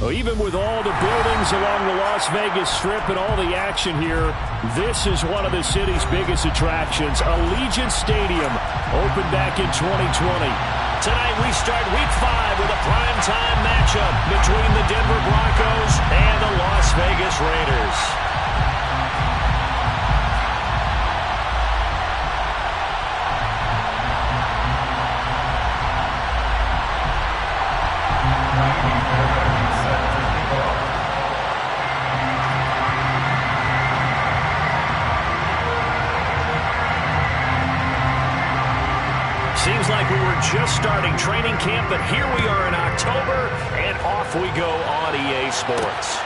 Well, even with all the buildings along the Las Vegas Strip and all the action here, this is one of the city's biggest attractions. Allegiant Stadium opened back in 2020. Tonight we start Week 5 with a primetime matchup between the Denver Broncos and the Las Vegas Raiders. Seems like we were just starting training camp, but here we are in October, and off we go on EA Sports.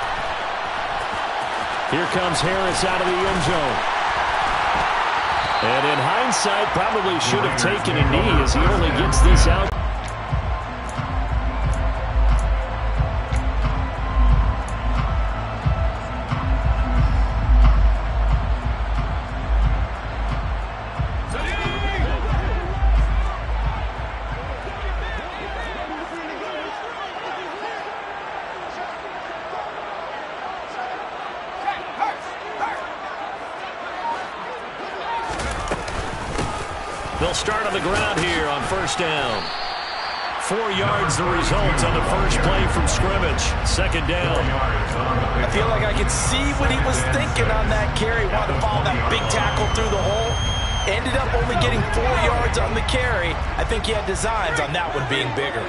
Here comes Harris out of the end zone. And in hindsight, probably should have taken a knee as he only gets this out. They'll start on the ground here on first down. 4 yards the result on the first play from scrimmage. Second down. I feel like I could see what he was thinking on that carry. Wanted to follow that big tackle through the hole. Ended up only getting 4 yards on the carry. I think he had designs on that one being bigger.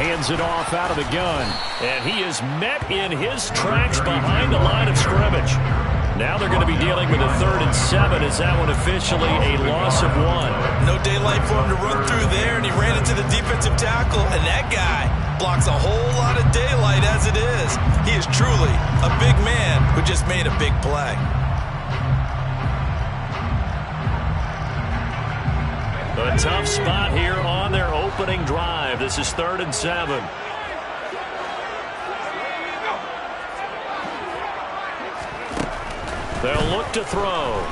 Hands it off out of the gun. And he is met in his tracks behind the line of scrimmage. Now they're going to be dealing with a 3rd and 7. Is that one officially a loss of 1? No daylight for him to run through there, and he ran into the defensive tackle, and that guy blocks a whole lot of daylight as it is. He is truly a big man who just made a big play. A tough spot here on their opening drive. This is 3rd and 7. They'll look to throw.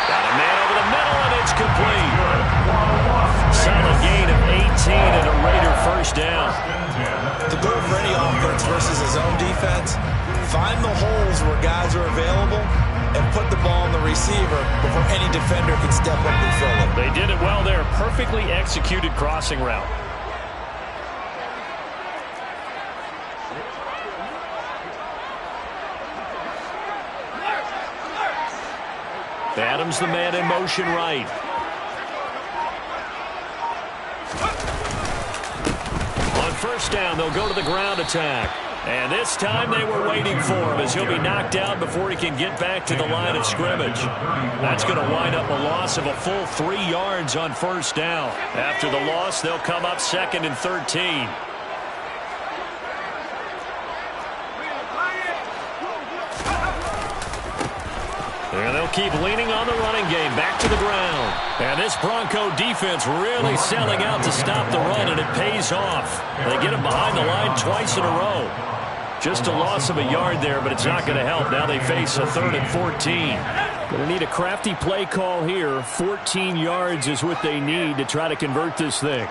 Got a man over the middle, and it's complete. Solid gain of 18 and a Raider first down. The goal for any offense versus his own defense, find the holes where guys are available and put the ball on the receiver before any defender can step up and fill it. They did it well there. Perfectly executed crossing route. Adams the man in motion right. On first down, they'll go to the ground attack. And this time they were waiting for him as he'll be knocked down before he can get back to the line of scrimmage. That's going to wind up a loss of a full 3 yards on first down. After the loss, they'll come up 2nd and 13. And they'll keep leaning on the running game. Back to the ground. And this Bronco defense really selling out to stop the run, and it pays off. They get him behind the line twice in a row. Just a loss of a yard there, but it's not going to help. Now they face a 3rd and 14. Going to need a crafty play call here. 14 yards is what they need to try to convert this thing.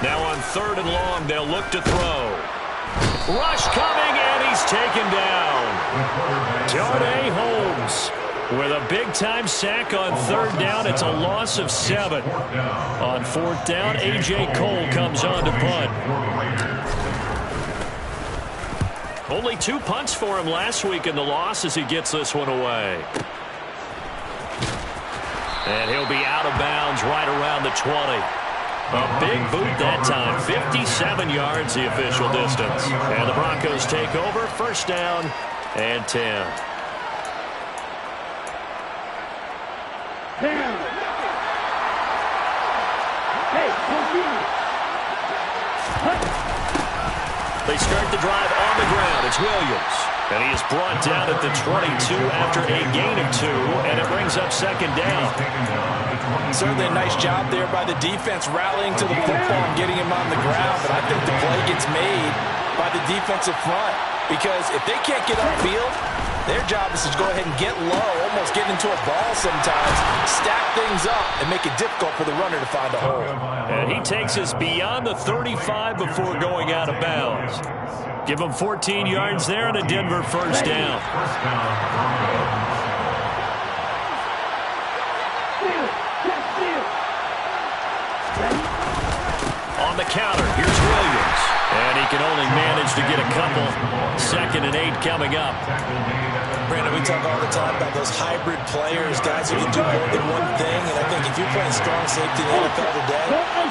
Now on 3rd and long, they'll look to throw. Rush coming, and he's taken down. Darnay Holmes with a big-time sack on 3rd down. It's a loss of 7. On 4th down, A.J. Cole comes on to punt. Only 2 punts for him last week in the loss as he gets this one away. And he'll be out of bounds right around the 20. A big boot that time. 57 yards the official distance. And the Broncos take over. First down and 10. They start the drive on the ground. It's Williams. And he is brought down at the 22 after a gain of 2, and it brings up second down. Certainly a nice job there by the defense rallying to the football and getting him on the ground, but I think the play gets made by the defensive front because if they can't get upfield, their job is to go ahead and get low, almost get into a ball sometimes, stack things up, and make it difficult for the runner to find a hole. And he takes us beyond the 35 before going out of bounds. Give him 14 yards there and a Denver first down. On the counter, here's Williams. And he can only manage to get a couple. 2nd and 8 coming up. Brandon, we talk all the time about those hybrid players, guys who can do more than one thing. And I think if you're playing strong safety in the NFL today,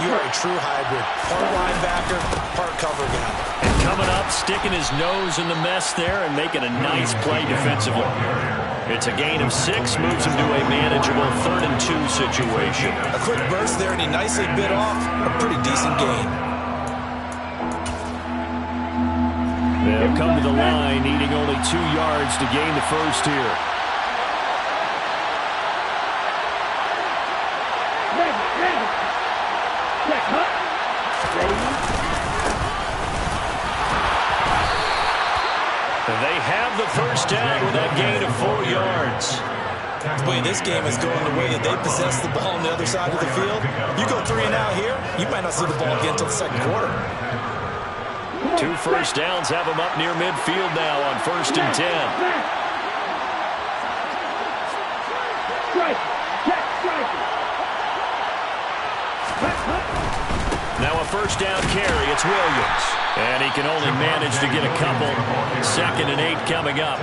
you are a true hybrid. Part linebacker, part cover guy. And coming up, sticking his nose in the mess there and making a nice play defensively. It's a gain of 6, moves him to a manageable 3rd and 2 situation. A quick burst there, and he nicely bit off a pretty decent gain. They'll come to the line, needing only 2 yards to gain the first here. They have the first down with that gain of 4 yards. The way this game is going, the way that they possess the ball on the other side of the field, you go 3 and out here, you might not see the ball again until the second quarter. 2 first downs have them up near midfield now on 1st and 10. Now a first down carry. It's Williams. And he can only manage to get a couple. 2nd and 8 coming up.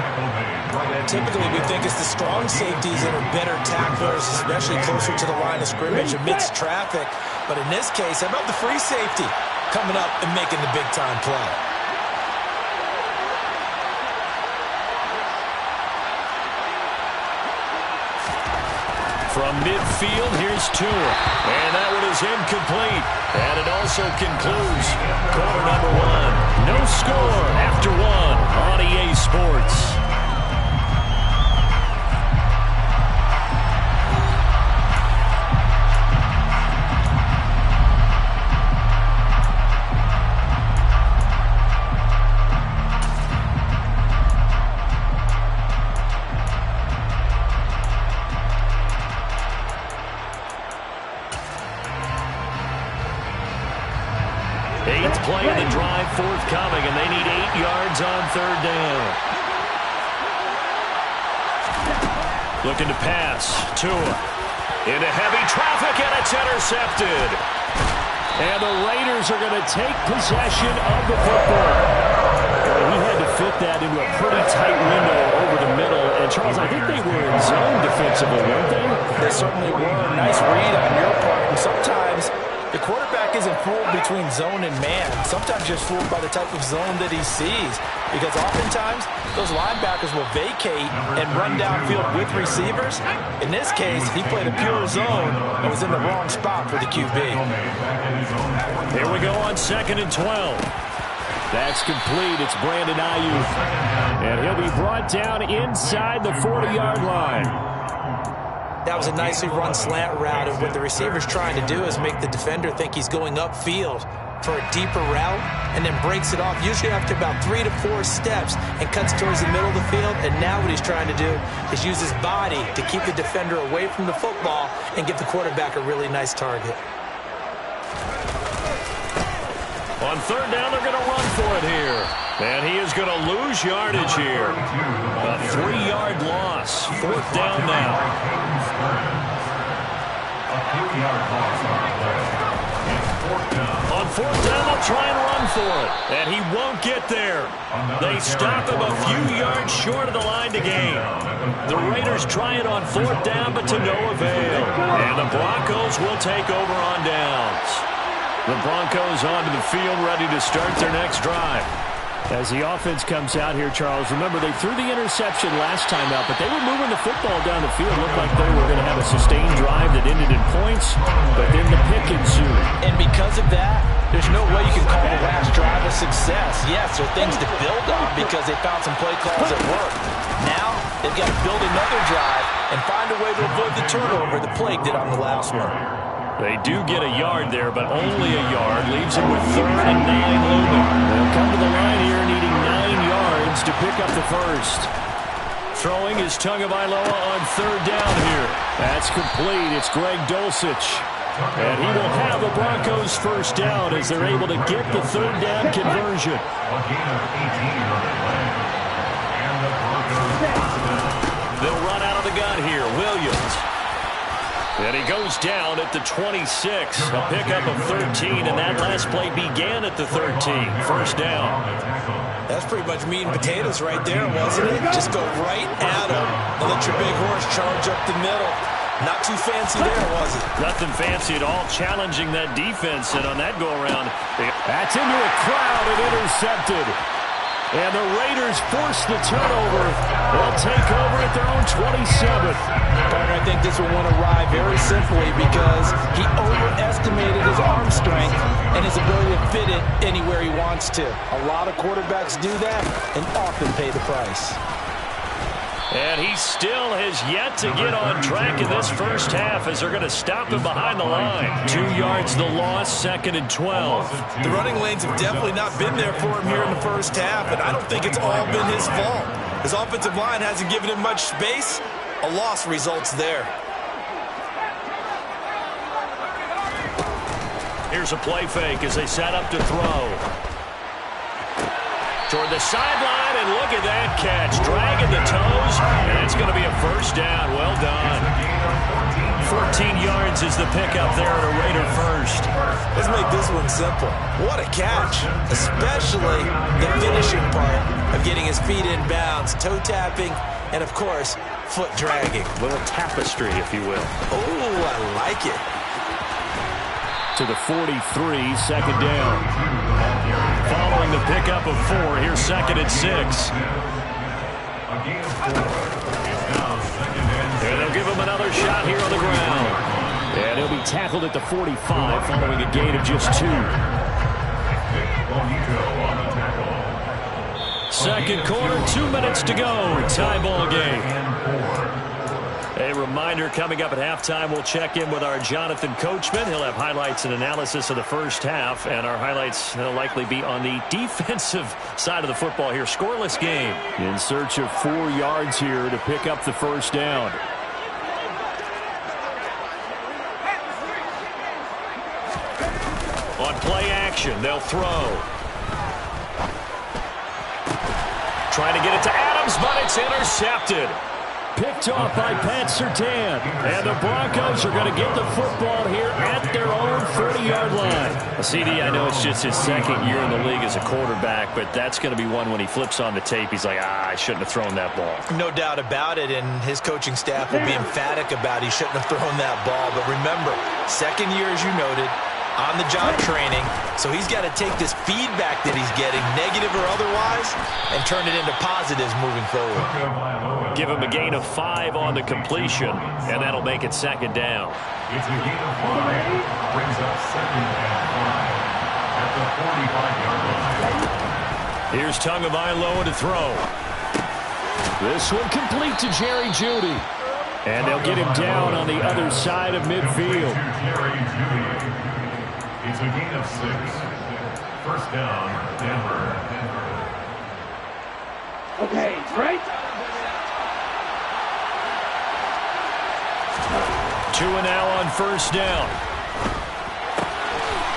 Typically, we think it's the strong safeties that are better tacklers, especially closer to the line of scrimmage amidst traffic. But in this case, how about the free safety coming up and making the big-time play? From midfield, here's Tua. And that one is incomplete. And it also concludes quarter number 1. No score after 1 on EA Sports. Play of the drive forthcoming, and they need 8 yards on 3rd down. Looking to pass. Tua into heavy traffic, and it's intercepted. And the Raiders are going to take possession of the football. He had to fit that into a pretty tight window over the middle. And, Charles, I think they were in zone defensively, weren't they? They certainly were. Nice read on your part. And sometimes the quarterback isn't fooled between zone and man. Sometimes just fooled by the type of zone that he sees. Because oftentimes, those linebackers will vacate and run downfield with receivers. In this case, he played a pure zone and was in the wrong spot for the QB. Here we go on 2nd and 12. That's complete. It's Brandon Ayuk. And he'll be brought down inside the 40-yard line. That was a nicely run slant route, and what the receiver's trying to do is make the defender think he's going upfield for a deeper route, and then breaks it off, usually after about 3 to 4 steps, and cuts towards the middle of the field. And now what he's trying to do is use his body to keep the defender away from the football and give the quarterback a really nice target. On 3rd down, they're going to run for it here. And he is going to lose yardage here. A 3-yard loss. 4th down now. On 4th down, they'll try and run for it. And he won't get there. They stop him a few yards short of the line to gain. The Raiders try it on 4th down, but to no avail. And the Broncos will take over on downs. The Broncos onto the field, ready to start their next drive. As the offense comes out here, Charles, remember they threw the interception last time out, but they were moving the football down the field. Looked like they were going to have a sustained drive that ended in points, but then the pick ensued. And because of that, there's no way you can call the last drive a success. Yes, there are things to build on, but because they found some play calls that work. Now they've got to build another drive and find a way to avoid the turnover the Plague did on the last one. They do get a yard there, but only a yard. Leaves them with 3rd and 9 looming. They'll come to the line here needing 9 yards to pick up the first. Throwing is Tagovailoa on 3rd down here. That's complete. It's Greg Dulcich. And he will have the Broncos first down as they're able to get the 3rd down conversion. They'll run out of the gun here. Williams. And he goes down at the 26. A pickup of 13, and that last play began at the 13. First down. That's pretty much meat and potatoes right there, wasn't it? Just go right at him and let your big horse charge up the middle. Not too fancy there, was it? Nothing fancy at all, challenging that defense, and on that go-around, that's into a crowd and intercepted. And the Raiders force the turnover. They'll take over at their own 27th. Partner, I think this will want to ride very simply because he overestimated his arm strength and his ability to fit it anywhere he wants to. A lot of quarterbacks do that and often pay the price. And he still has yet to get on track in this first half as they're going to stop him behind the line. 2 yards the loss, 2nd and 12. The running lanes have definitely not been there for him here in the first half, and I don't think it's all been his fault. His offensive line hasn't given him much space. A loss results there. Here's a play fake as they set up to throw. Toward the sideline, and look at that catch. Dragging the toes, and it's going to be a first down. Well done. 14 yards is the pickup there at a Raider first. Let's make this one simple. What a catch, especially the finishing part of getting his feet in bounds, toe tapping, and, of course, foot dragging. A little tapestry, if you will. Oh, I like it. To the 43, 2nd down. Following the pickup of 4, here's 2nd and 6. And they'll give him another shot here on the ground. And he'll be tackled at the 45 following a gain of just 2. Second quarter, 2 minutes to go. Tie ball game. A reminder, coming up at halftime, we'll check in with our Jonathan Coachman. He'll have highlights and analysis of the first half, and our highlights will likely be on the defensive side of the football here. Scoreless game. In search of 4 yards here to pick up the first down. On play action, they'll throw. Trying to get it to Adams, but it's intercepted. Picked off by Pat Surtain. And the Broncos are going to get the football here at their own 40-yard line. CD, I know it's just his 2nd year in the league as a quarterback, but that's going to be one when he flips on the tape. He's like, I shouldn't have thrown that ball. No doubt about it, and his coaching staff will be emphatic about he shouldn't have thrown that ball. But remember, 2nd year, as you noted, on-the-job training, so he's got to take this feedback that he's getting, negative or otherwise, and turn it into positives moving forward. Give him a gain of 5 on the completion, and that'll make it 2nd down. It's a gain of 5, brings up 2nd and 5 at the 45-yard line. Here's Tagovailoa to throw. This one complete to Jerry Jeudy. And they'll get him down on the other side of midfield. It's a gain of 6. First down, Denver. Okay, right. 2 and now on first down.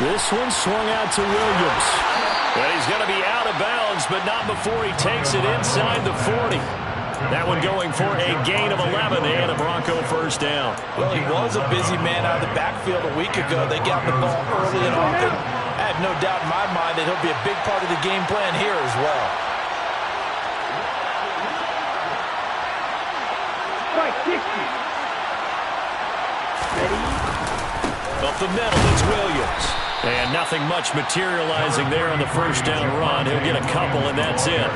This one swung out to Williams. And he's going to be out of bounds, but not before he takes it inside the 40. That one going for a gain of 11 and a Bronco first down. Well, he was a busy man out of the backfield a week ago. They got the ball early and often. I have no doubt in my mind that he'll be a big part of the game plan here as well. Right, 60. Ready? Up the middle, it's Williams. And nothing much materializing there on the first down run. He'll get a couple, and that's it.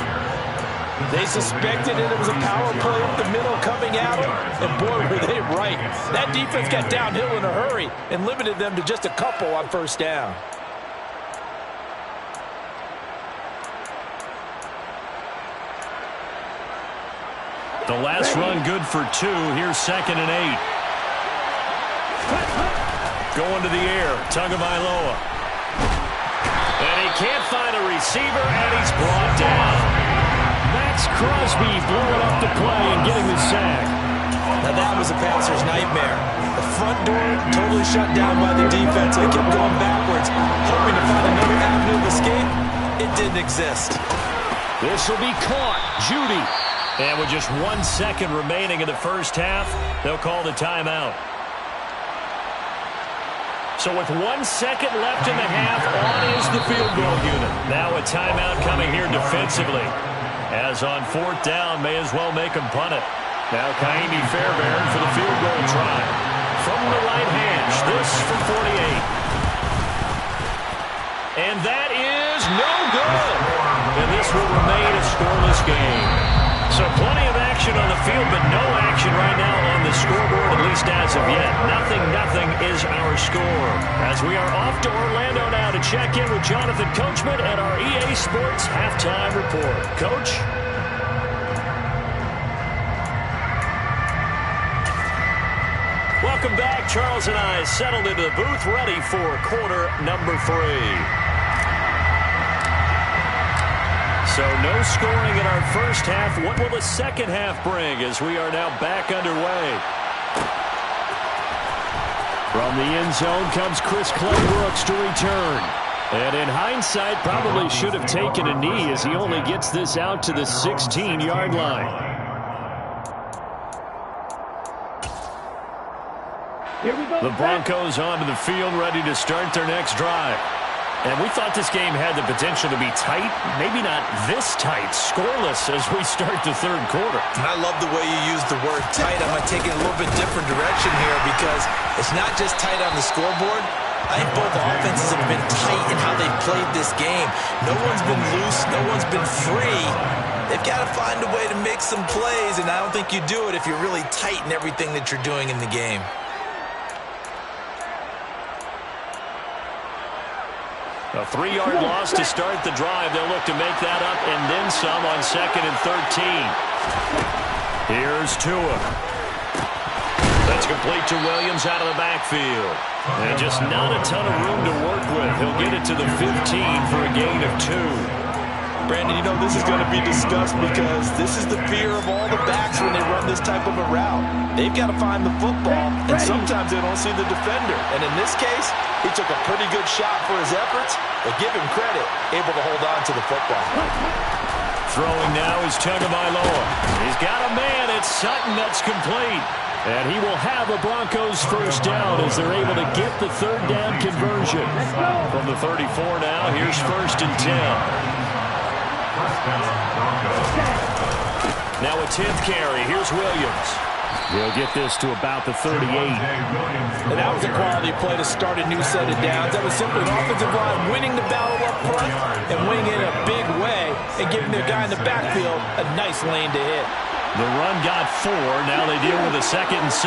They suspected it was a power play up the middle coming at him, and boy, were they right. That defense got downhill in a hurry and limited them to just a couple on first down. The last run good for 2. Here's 2nd and 8. Going to the air. Tagovailoa. And he can't find a receiver, and he's brought down. Max Crosby blowing up the play and getting the sack. Now that was a passer's nightmare. The front door totally shut down by the defense. They kept going backwards, hoping to find another avenue of escape. It didn't exist. This will be caught. Judy. And with just 1 second remaining in the first half, they'll call the timeout. So with 1 second left in the half, on is the field goal unit. Now a timeout coming here defensively. As on 4th down, may as well make them punt it. Now Kaimi Fairbairn for the field goal try. From the right hash, this from 48. And that is no good. And this will remain a scoreless game. So plenty of action on the field, but no action right now on the scoreboard, at least as of yet. 0-0 is our score. As we are off to Orlando now to check in with Jonathan Coachman at our EA Sports Halftime Report. Coach? Welcome back. Charles and I settled into the booth, ready for quarter number 3. So no scoring in our first half. What will the second half bring as we are now back underway? From the end zone comes Chris Claybrooks to return. And in hindsight, probably should have taken a knee as he only gets this out to the 16-yard line. The Broncos onto the field, ready to start their next drive. And we thought this game had the potential to be tight, maybe not this tight, scoreless as we start the third quarter. And I love the way you use the word tight. I'm going to take it a little bit different direction here because it's not just tight on the scoreboard. I think both offenses have been tight in how they've played this game. No one's been loose. No one's been free. They've got to find a way to make some plays, and I don't think you do it if you're really tight in everything that you're doing in the game. A 3-yard loss to start the drive. They'll look to make that up and then some on 2nd and 13. Here's Tua. That's complete to Williams out of the backfield. And just not a ton of room to work with. He'll get it to the 15 for a gain of 2. Brandon, you know this is going to be discussed because this is the fear of all the backs when they run this type of a route. They've got to find the football, and sometimes they don't see the defender. And in this case, he took a pretty good shot for his efforts, but give him credit, able to hold on to the football. Throwing now is Tagovailoa. He's got a man. It's Sutton that's complete. And he will have a Broncos first down as they're able to get the third down conversion. From the 34 now, here's 1st and 10. Now a 10th carry. Here's Williams. He'll get this to about the 38. And that was a quality play to start a new set of downs. That was simply an offensive line winning the battle up front and winning it in a big way and giving their guy in the backfield a nice lane to hit. The run got 4. Now they deal with a 2nd and 6.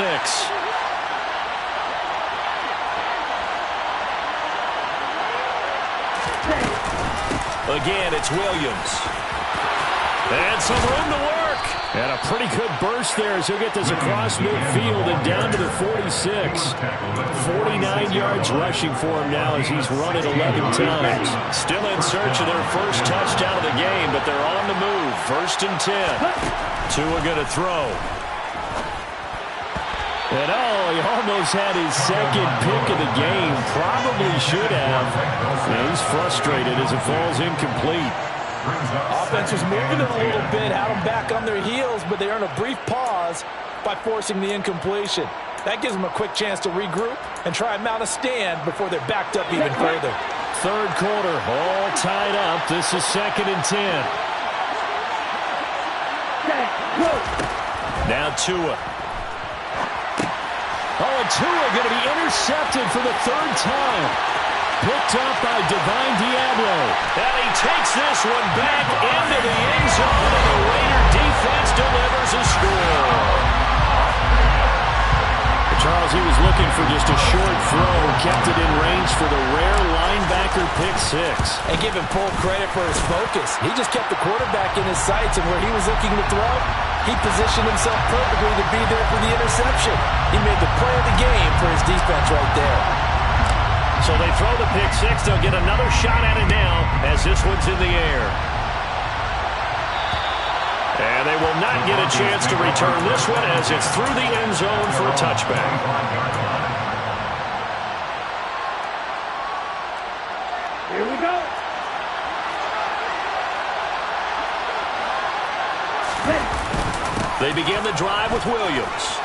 Again, it's Williams. And some room to work. And a pretty good burst there as he'll get this across midfield and down to the 46. 49 yards rushing for him now as he's run it 11 times. Still in search of their first touchdown of the game, but they're on the move. 1st and 10. Tua going to throw. And he almost had his second pick of the game. Probably should have. And he's frustrated as it falls incomplete. Offense was moving it a little bit, had them back on their heels, but they earned a brief pause by forcing the incompletion. That gives them a quick chance to regroup and try and mount a stand before they're backed up even further. Third quarter, all tied up. This is 2nd and 10. Now Tua. And Tua going to be intercepted for the 3rd time. Picked up by Divine Diablo. And he takes this one back into the end zone, and the Raider defense delivers a score. Charles, he was looking for just a short throw, kept it in range for the rare linebacker pick six. And give him full credit for his focus. He just kept the quarterback in his sights, and where he was looking to throw, he positioned himself perfectly to be there for the interception. He made the play of the game for his defense right there. So they throw the pick six. They'll get another shot at it now as this one's in the air. And they will not get a chance to return this one as it's through the end zone for a touchback. Here we go. They begin the drive with Williams.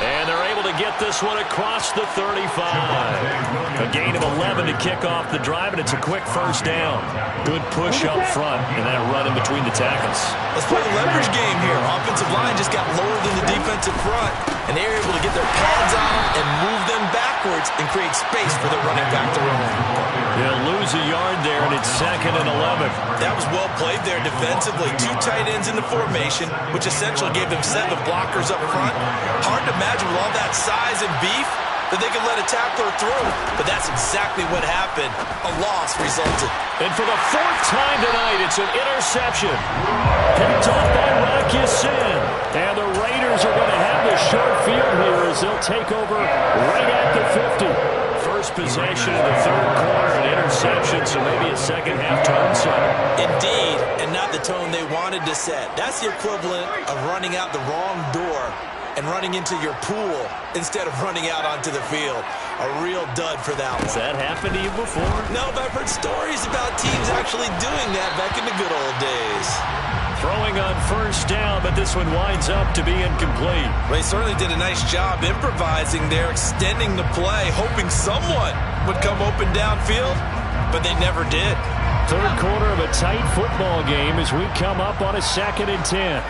And they're able to get this one across the 35. A gain of 11 to kick off the drive, and it's a quick first down. Good push up front and that run in between the tackles. Let's play the leverage game here. Offensive line just got lower than the defensive front, and they were able to get their pads on them and move them backwards and create space for the running back to run. They'll lose a yard there, and it's 2nd and 11. That was well played there defensively. 2 tight ends in the formation, which essentially gave them 7 blockers up front. Hard to imagine with all that size and beef that they could let a tackler through. But that's exactly what happened. A loss resulted. And for the 4th time tonight, it's an interception. Picked up by Rocky Sin. And the Raiders are going to have the short field here as they'll take over right at the 50. First possession of the 3rd quarter, an interception, so maybe a second-half tone setter. Indeed, and not the tone they wanted to set. That's the equivalent of running out the wrong door and running into your pool instead of running out onto the field. A real dud for that one. Has that happened to you before? No, but I've heard stories about teams actually doing that back in the good old days. Throwing on first down, but this one winds up to be incomplete. Well, he certainly did a nice job improvising there, extending the play, hoping someone would come open downfield, but they never did. 3rd quarter of a tight football game as we come up on a 2nd and 10.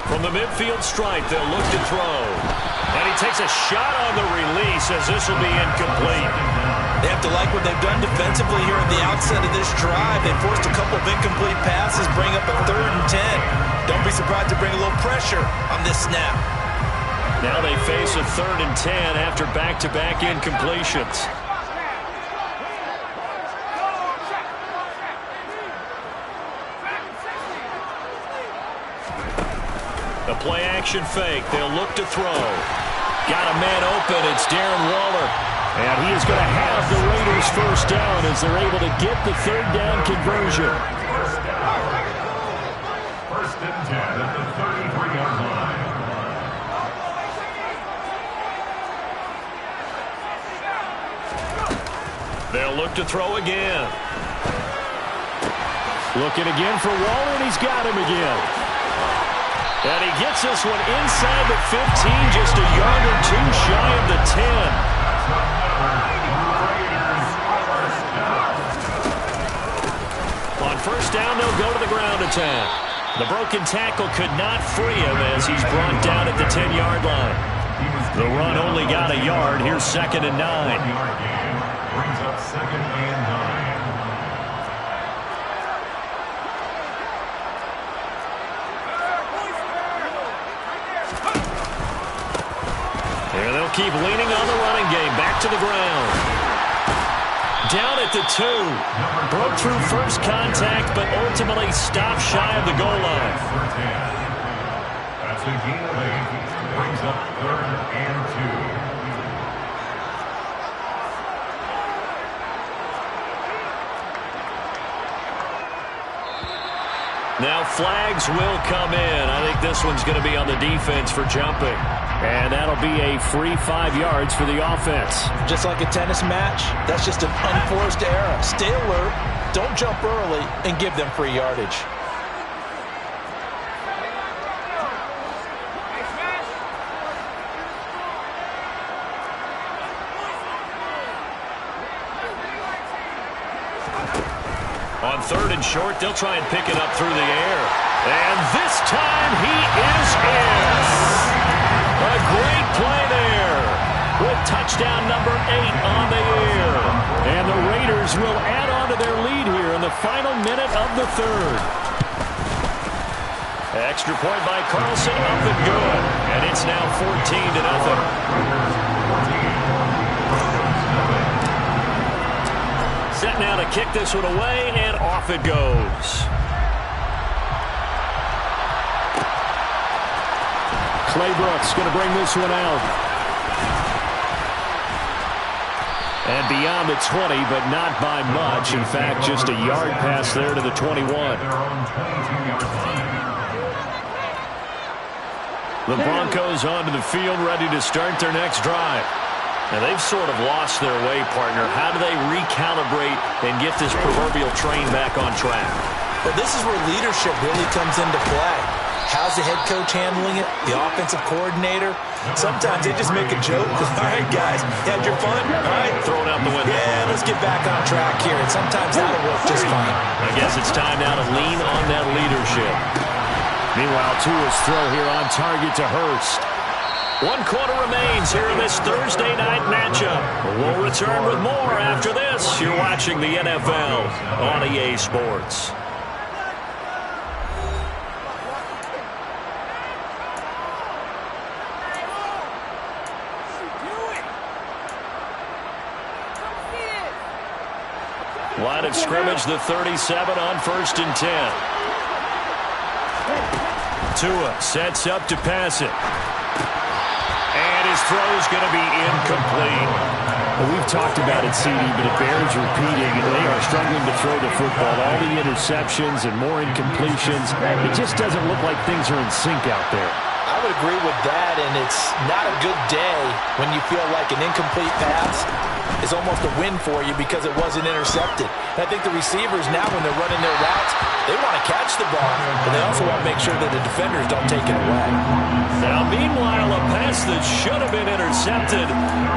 From the midfield stripe, they'll look to throw. And he takes a shot on the release as this will be incomplete. They have to like what they've done defensively here at the outset of this drive. They forced a couple of incomplete passes, bring up a 3rd and 10. Don't be surprised to bring a little pressure on this snap. Now they face a 3rd and 10 after back-to-back incompletions. A play-action fake. They'll look to throw. Got a man open. It's Darren Waller. And he is going to have the Raiders first down as they're able to get the 3rd down conversion. First and 10 at the 33-yard line. They'll look to throw again. Looking again for Waller, and he's got him again. And he gets this one inside the 15, just a yard or 2 shy of the 10. On first down, they'll go to the ground attack. The broken tackle could not free him as he's brought down at the 10-yard line. The run only got a yard. Here's 2nd and 9. Brings up 2nd and 9. And they'll keep leaning on the running game. Back to the ground. Down at the 2. Broke through first contact, but ultimately stopped shy of the goal line. That's a gain of 8. Brings up 3rd and 2. Now flags will come in. I think this one's going to be on the defense for jumping. And that'll be a free 5 yards for the offense. Just like a tennis match, that's just an unforced error. Stay alert, don't jump early, and give them free yardage. On 3rd and short, they'll try and pick it up through the air. And this time he is in. A great play there with touchdown number 8 on the air. And the Raiders will add on to their lead here in the final minute of the 3rd. Extra point by Carlson, up and good. And it's now 14-0. Set now to kick this one away, and off it goes. Claybrooks going to bring this one out. And beyond the 20, but not by much. In fact, just a yard pass there to the 21. The Broncos onto the field, ready to start their next drive. Now, they've sort of lost their way, partner. How do they recalibrate and get this proverbial train back on track? Well, this is where leadership really comes into play. How's the head coach handling it? The offensive coordinator? Sometimes they just make a joke. All right, guys, you had your fun? All right. Throw it out the window. Yeah, let's get back on track here. And sometimes that'll work just fine. I guess it's time now to lean on that leadership. Meanwhile, Tua's throw here on target to Hurst. 1 quarter remains here in this Thursday night matchup. We'll return with more after this. You're watching the NFL on EA Sports. Line of scrimmage, the 37 on 1st and 10. Tua sets up to pass it. And his throw is going to be incomplete. Well, we've talked about it, CD, but it bears repeating. They are struggling to throw the football. All the interceptions and more incompletions. It just doesn't look like things are in sync out there. I would agree with that, and it's not a good day when you feel like an incomplete pass is almost a win for you because it wasn't intercepted. And I think the receivers now, when they're running their routes, they want to catch the ball, but they also want to make sure that the defenders don't take it away. Now, meanwhile, a pass that should have been intercepted,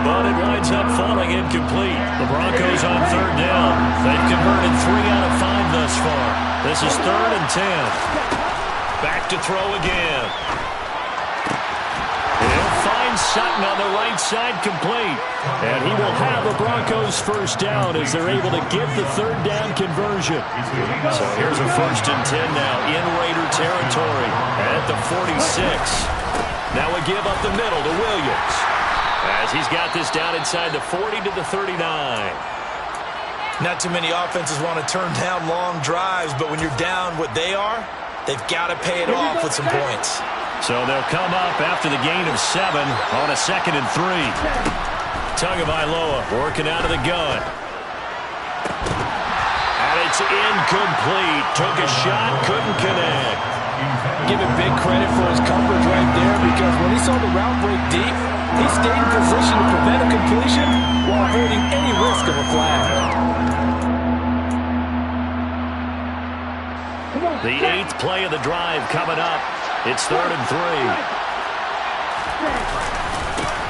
but it winds up falling incomplete. The Broncos on 3rd down. They've converted 3 out of 5 thus far. This is 3rd and 10. Back to throw again. He'll find Sutton on the right side, complete. And he will have the Broncos 1st down as they're able to get the 3rd down conversion. So here's a 1st and 10 now in Raider territory at the 46. Now a give up the middle to Williams as he's got this down inside the 40 to the 39. Not too many offenses want to turn down long drives, but when you're down what they are, they've got to pay it off with some points. So they'll come up after the gain of 7 on a 2nd and 3. Tagovailoa working out of the gun. And it's incomplete. Took a shot, couldn't connect. Give him big credit for his coverage right there, because when he saw the route break deep, he stayed in position to prevent a completion while avoiding any risk of a flag. The 8th play of the drive coming up. It's 3rd and 3.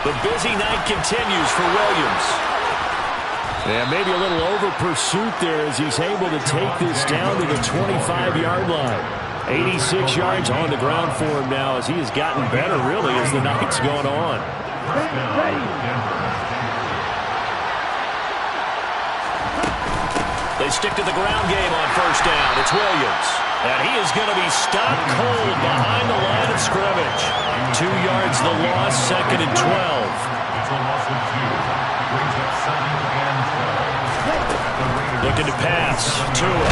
The busy night continues for Williams. Yeah, maybe a little over pursuit there as he's able to take this down to the 25-yard line. 86 yards on the ground for him now as he has gotten better, really, as the night's gone on. They stick to the ground game on 1st down. It's Williams. And he is going to be stopped cold behind the line of scrimmage. 2 yards the loss, 2nd and 12. It's a loss of 2. Brings up 2nd and 12. Looking to pass. Tua.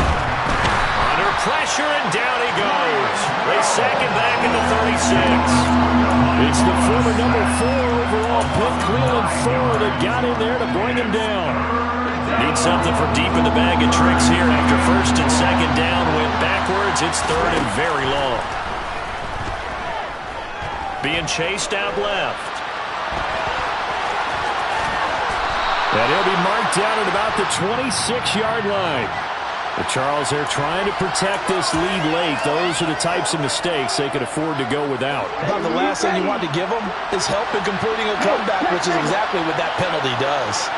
Under pressure, and down he goes. They sack him back in the 36. It's the former number 4 overall pick, Cleveland Ford, that got in there to bring him down. Need something for deep in the bag of tricks here after 1st and 2nd down. Went backwards. It's 3rd and very long. Being chased out left. And he'll be marked down at about the 26-yard line. The Charles, they're trying to protect this lead late. Those are the types of mistakes they could afford to go without. About the last thing you want to give them is help in completing a comeback, which is exactly what that penalty does.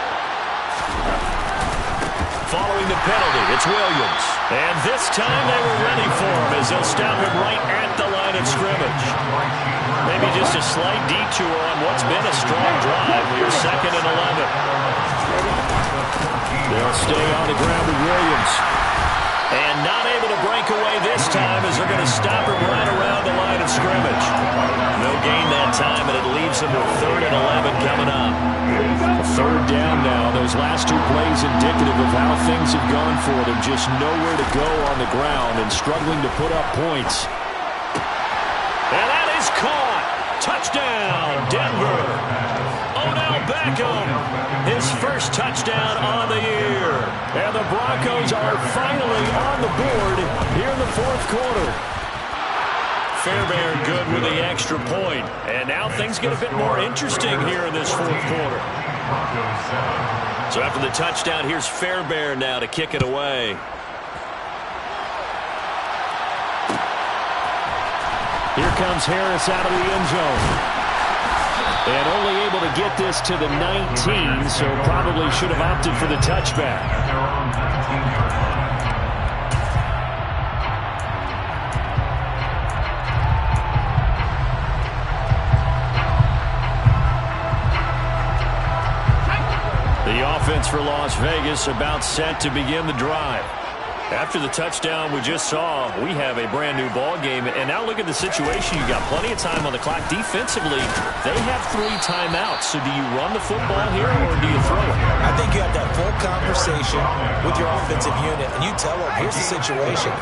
Following the penalty, it's Williams. And this time they were ready for him as they'll stop him right at the line of scrimmage. Maybe just a slight detour on what's been a strong drive here, 2nd and 11. They'll stay on the ground with Williams. And not able to break away this time as they're going to stop him right around the line of scrimmage. No gain that time, and it leaves him with 3rd and 11 coming up. 3rd down now. Those last 2 plays indicative of how things have gone for them. Just nowhere to go on the ground and struggling to put up points. And that is caught. Touchdown, Denver. Odell Beckham, his first touchdown on the year. And the Broncos are finally on the board here in the 4th quarter. Fairbairn good with the extra point. And now things get a bit more interesting here in this 4th quarter. So after the touchdown, here's Fairbairn now to kick it away. Here comes Harris out of the end zone. And only able to get this to the 19, so probably should have opted for the touchback. The offense for Las Vegas about set to begin the drive. After the touchdown we just saw, we have a brand new ball game. And now look at the situation. You got plenty of time on the clock. Defensively, they have 3 timeouts. So do you run the football here or do you throw it? I think you have that full conversation with your offensive unit, and you tell them, here's the situation.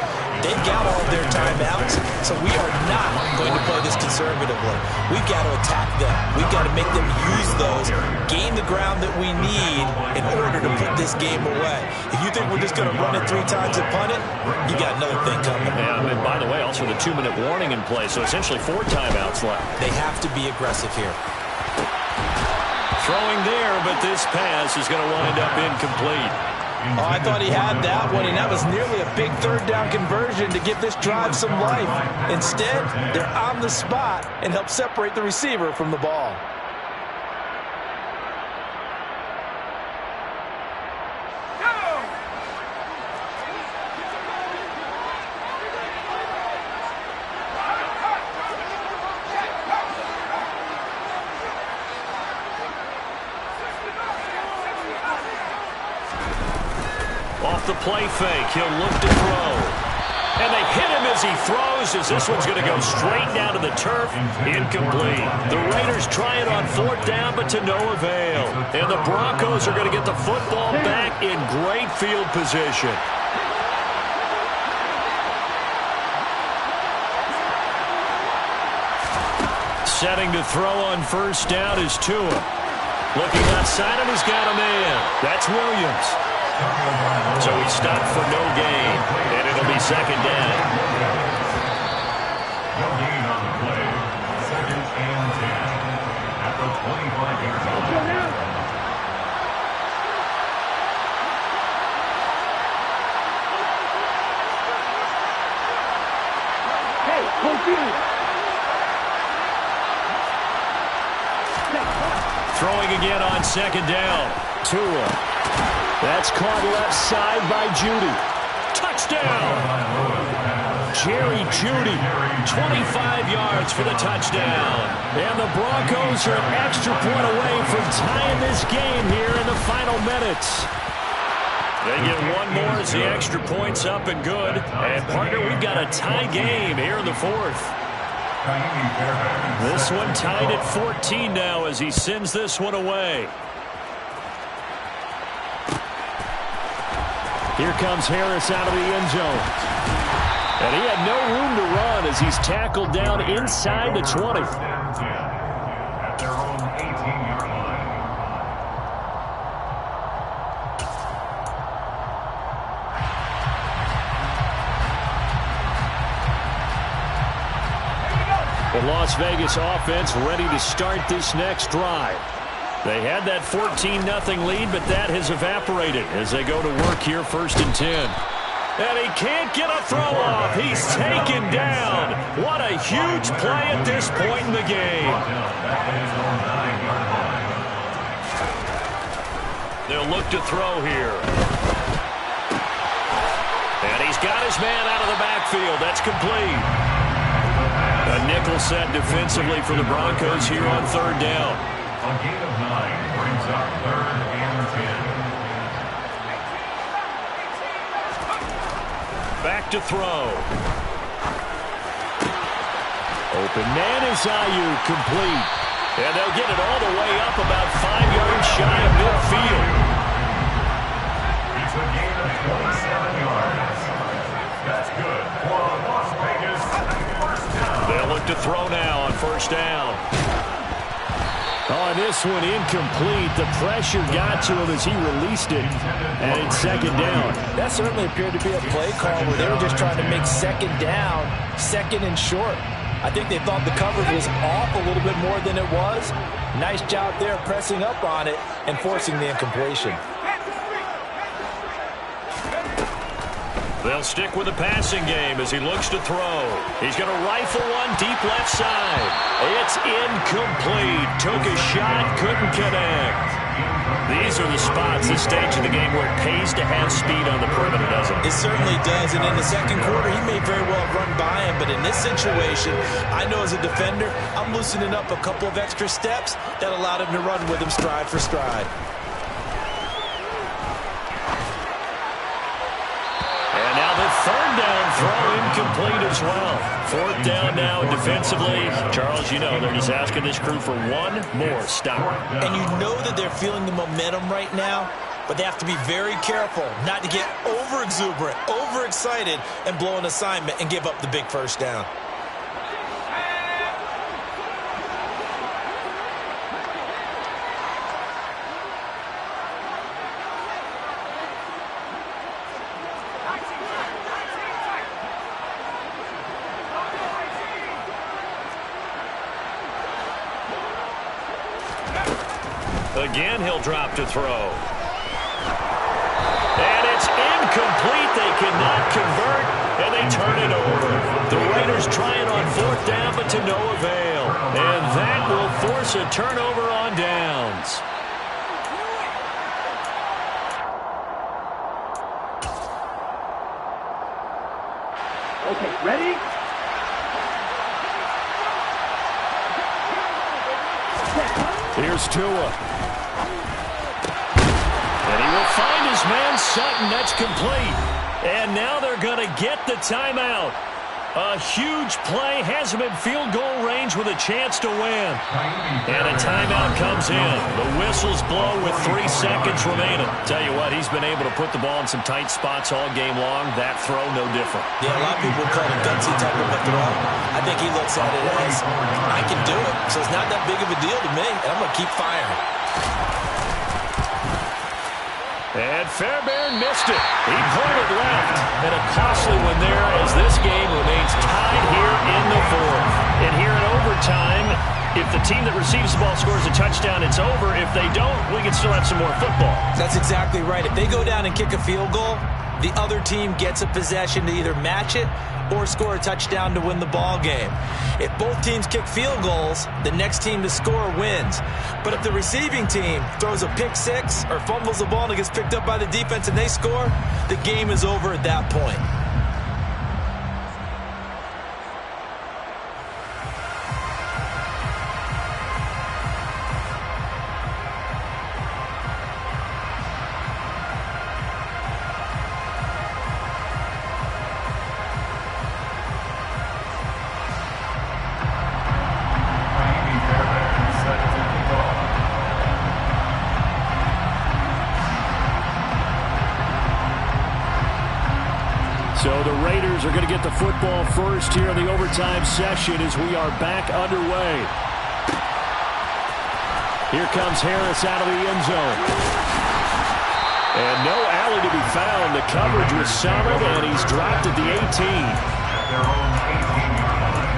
They've got all of their timeouts, so we are not going to play this conservatively. We've got to attack them. We've got to make them use those, gain the ground that we need in order to put this game away. If you think we're just going to run it 3 times and punt it, you got another thing coming. Yeah, and by the way, also the 2-minute warning in play, so essentially 4 timeouts left. They have to be aggressive here. Throwing there, but this pass is going to wind up incomplete. Oh, I thought he had that one, and that was nearly a big 3rd down conversion to give this drive some life. Instead, they're on the spot and help separate the receiver from the ball. Off the play fake, he'll look to throw. And they hit him as he throws, as this one's going to go straight down to the turf. Incomplete. The Raiders try it on 4th down, but to no avail. And the Broncos are going to get the football back in great field position. Setting to throw on 1st down is Tua. Looking outside him, he's got a man. That's Williams. So he stopped for no gain, and it'll be 2nd down. No gain on the play. 2nd and 10 at the 25-yard line. Hey, continue. Throwing again on 2nd down. Tua. That's caught left side by Judy. Touchdown! Jerry Judy, 25 yards for the touchdown. And the Broncos are an extra point away from tying this game here in the final minutes. They get one more as the extra point's up and good. And, partner, we've got a tie game here in the 4th. This one tied at 14 now as he sends this one away. Here comes Harris out of the end zone. And he had no room to run as he's tackled down inside the 20. At their own 18-yard line. The Las Vegas offense ready to start this next drive. They had that 14-0 lead, but that has evaporated as they go to work here 1st and 10. And he can't get a throw off. He's taken down. What a huge play at this point in the game. They'll look to throw here. And he's got his man out of the backfield. That's complete. A nickel set defensively for the Broncos here on 3rd down. A gain of 9 brings up 3rd and 10. Back to throw. Open man is Ayuk, complete. And they'll get it all the way up about 5 yards shy of midfield. It's a gain of 27 yards. That's good for Las Vegas. First down. They'll look to throw now on first down. On this one, incomplete. The pressure got to him as he released it, and it's second down. That certainly appeared to be a play call where they were just trying to make second down, second and short. I think they thought the coverage was off a little bit more than it was. Nice job there pressing up on it and forcing the incompletion. They'll stick with the passing game as he looks to throw. He's going to rifle one deep left side. It's incomplete. Took a shot, couldn't connect. These are the spots, this stage of the game, where it pays to have speed on the perimeter, doesn't it? It certainly does, and in the second quarter, he may very well run by him, but in this situation, I know as a defender, I'm loosening up a couple of extra steps that allowed him to run with him stride for stride. And now the third down throw incomplete as well. Fourth down now defensively. Charles, you know they're just asking this crew for one more stop. And you know that they're feeling the momentum right now, but they have to be very careful not to get over-exuberant, over-excited, and blow an assignment and give up the big first down. Again, he'll drop to throw. And it's incomplete. They cannot convert, and they turn it over. The Raiders trying on fourth down, but to no avail. And that will force a turnover on downs. Okay, ready? Here's Tua. And he will find his man Sutton. That's complete. And now they're going to get the timeout. A huge play has him in field goal range with a chance to win. And a timeout comes in. The whistles blow with 3 seconds remaining. Tell you what, he's been able to put the ball in some tight spots all game long. That throw, no different. Yeah, a lot of people call it a gutsy type of a throw. I think he looks at it as, I can do it, so it's not that big of a deal to me, and I'm going to keep firing. And Fairbairn missed it. He pointed left. And a costly one there as this game remains tied here in the fourth. And here in overtime, if the team that receives the ball scores a touchdown, it's over. If they don't, we can still have some more football. That's exactly right. If they go down and kick a field goal, the other team gets a possession to either match it or score a touchdown to win the ball game. If both teams kick field goals, the next team to score wins. But if the receiving team throws a pick six or fumbles the ball and it gets picked up by the defense and they score, the game is over at that point. So the Raiders are going to get the football first here in the overtime session as we are back underway. Here comes Harris out of the end zone. And no alley to be found. The coverage was solid, and he's dropped at the 18. At their own 18-yard line.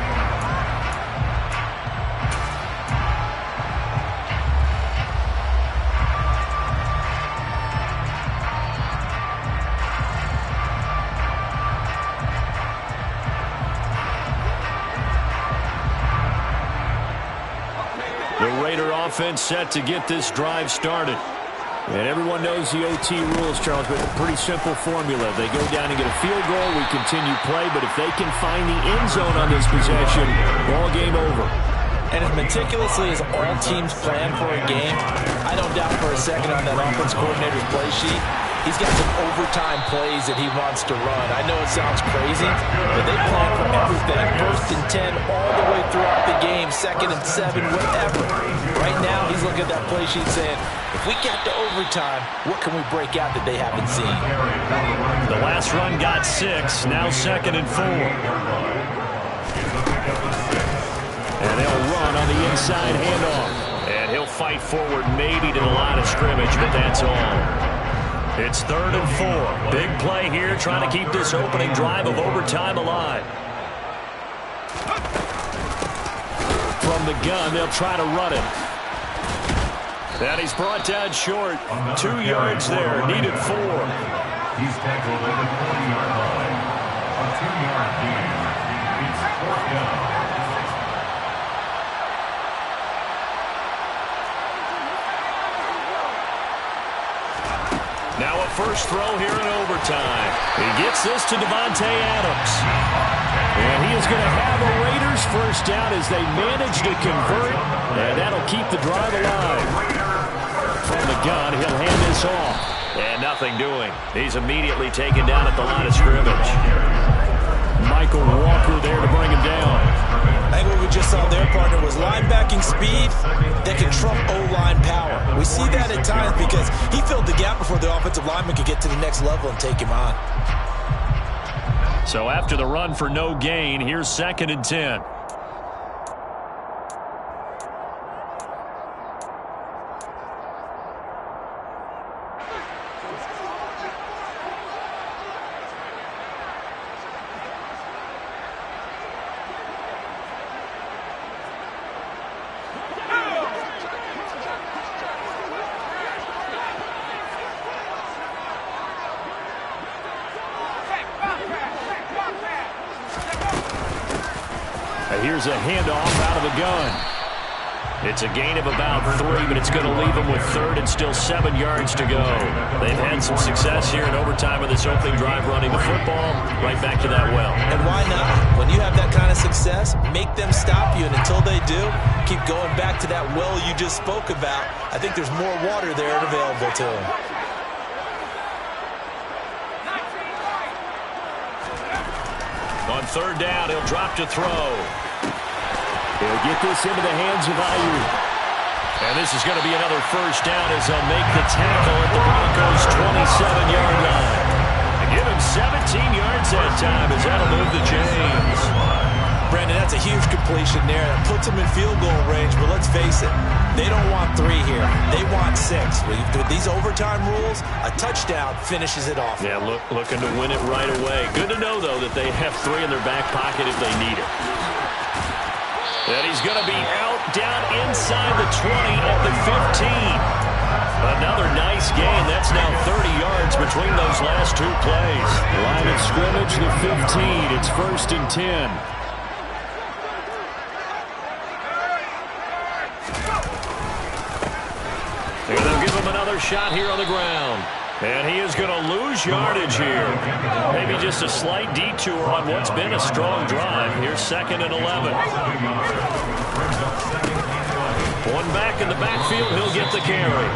The Raider offense set to get this drive started. And everyone knows the OT rules, Charles, but a pretty simple formula. They go down and get a field goal, we continue play, but if they can find the end zone on this possession, ball game over. And as meticulously as all teams plan for a game, I don't doubt for a second on that offense coordinator's play sheet, he's got some overtime plays that he wants to run. I know it sounds crazy, but they plan for everything. 1st and 10 all the way throughout the game, 2nd and 7, whatever. Right now, he's looking at that play sheet saying, if we get to overtime, what can we break out that they haven't seen? The last run got 6, now 2nd and 4. And they'll run on the inside handoff. And he'll fight forward maybe to the line of scrimmage, but that's all. It's 3rd and 4. Big play here, trying to keep this opening drive of overtime alive. From the gun, they'll try to run it. And he's brought down short. 2 yards there, needed 4. He's tackled at the 40-yard line. A 2-yard gain. It's 4th down. Now a first throw here in overtime. He gets this to Devontae Adams. And he is going to have a Raiders first down as they manage to convert. And that'll keep the drive alive. From the gun, he'll hand this off. And nothing doing. He's immediately taken down at the line of scrimmage. Michael Walker there to bring him down. I think what we just saw their partner was linebacking speed that can trump O-line power. We see that at times because he filled the gap before the offensive lineman could get to the next level and take him on. So after the run for no gain, here's 2nd and 10. Here's a handoff out of the gun. It's a gain of about 3, but it's going to leave them with 3rd and still 7 yards to go. They've had some success here in overtime of this opening drive running the football. Right back to that well. And why not? When you have that kind of success, make them stop you. And until they do, keep going back to that well you just spoke about. I think there's more water there and available to them. On 3rd down, he'll drop to throw. He'll get this into the hands of Ayuk. And this is going to be another first down as they'll make the tackle at the Broncos' 27-yard line. And give him 17 yards that time as that'll move the chains. Brandon, that's a huge completion there. That puts them in field goal range, but let's face it, they don't want 3 here. They want 6. With these overtime rules, a touchdown finishes it off. Yeah, looking to win it right away. Good to know, though, that they have 3 in their back pocket if they need it. And he's going to be out down inside the 20 at the 15. Another nice gain. That's now 30 yards between those last 2 plays. Line of scrimmage, the 15. It's 1st and 10. And they'll give him another shot here on the ground. And he is going to lose yardage here. Maybe just a slight detour on what's been a strong drive. Here's 2nd and 11. One back in the backfield, he'll get the carry.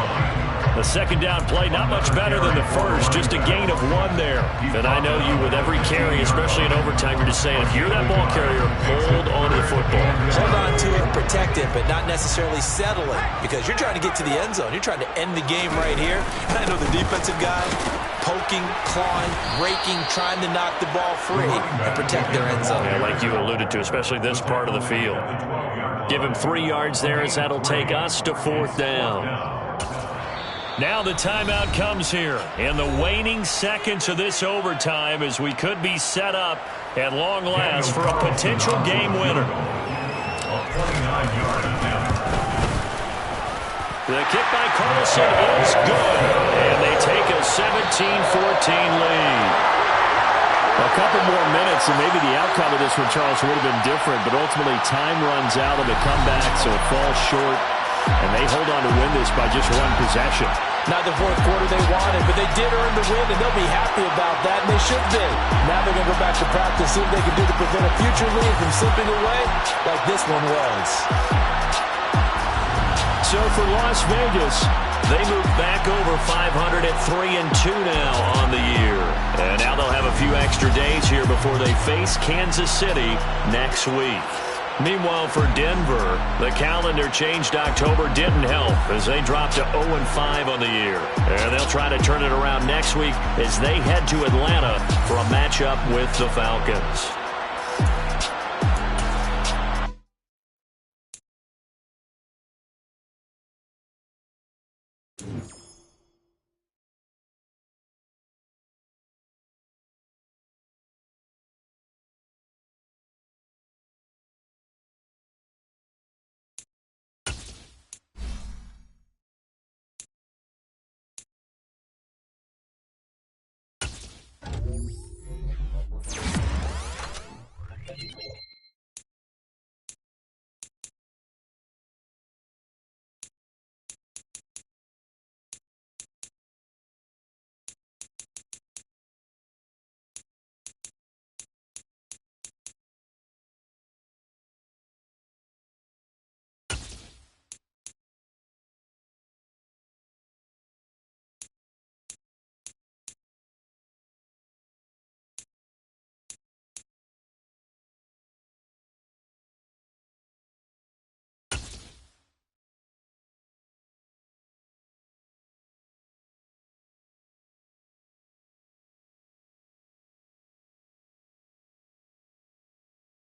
The 2nd down play, not much better than the first, just a gain of 1 there. And I know you, with every carry, especially in overtime, you're just saying, if you're that ball carrier, hold on to the football. Hold on to it, protect it, but not necessarily settle it, because you're trying to get to the end zone. You're trying to end the game right here. And I know the defensive guy, poking, clawing, raking, trying to knock the ball free and protect their end zone. Yeah, like you alluded to, especially this part of the field. Give him 3 yards there as that'll take us to 4th down. Now the timeout comes here in the waning seconds of this overtime as we could be set up at long last for a potential game winner. The kick by Carlson is good, and they take a 17-14 lead. A couple more minutes, and maybe the outcome of this one, Charles, would have been different, but ultimately time runs out on the comeback, so it falls short, and they hold on to win this by just 1 possession. Not the 4th quarter they wanted, but they did earn the win, and they'll be happy about that, and they should be. Now they're going to go back to practice, see what they can do to prevent a future lead from slipping away like this one was. So for Las Vegas, they move back over 500 at 3-2 now on the year. And now they'll have a few extra days here before they face Kansas City next week. Meanwhile, for Denver, the calendar changed October didn't help as they dropped to 0-5 on the year. And they'll try to turn it around next week as they head to Atlanta for a matchup with the Falcons.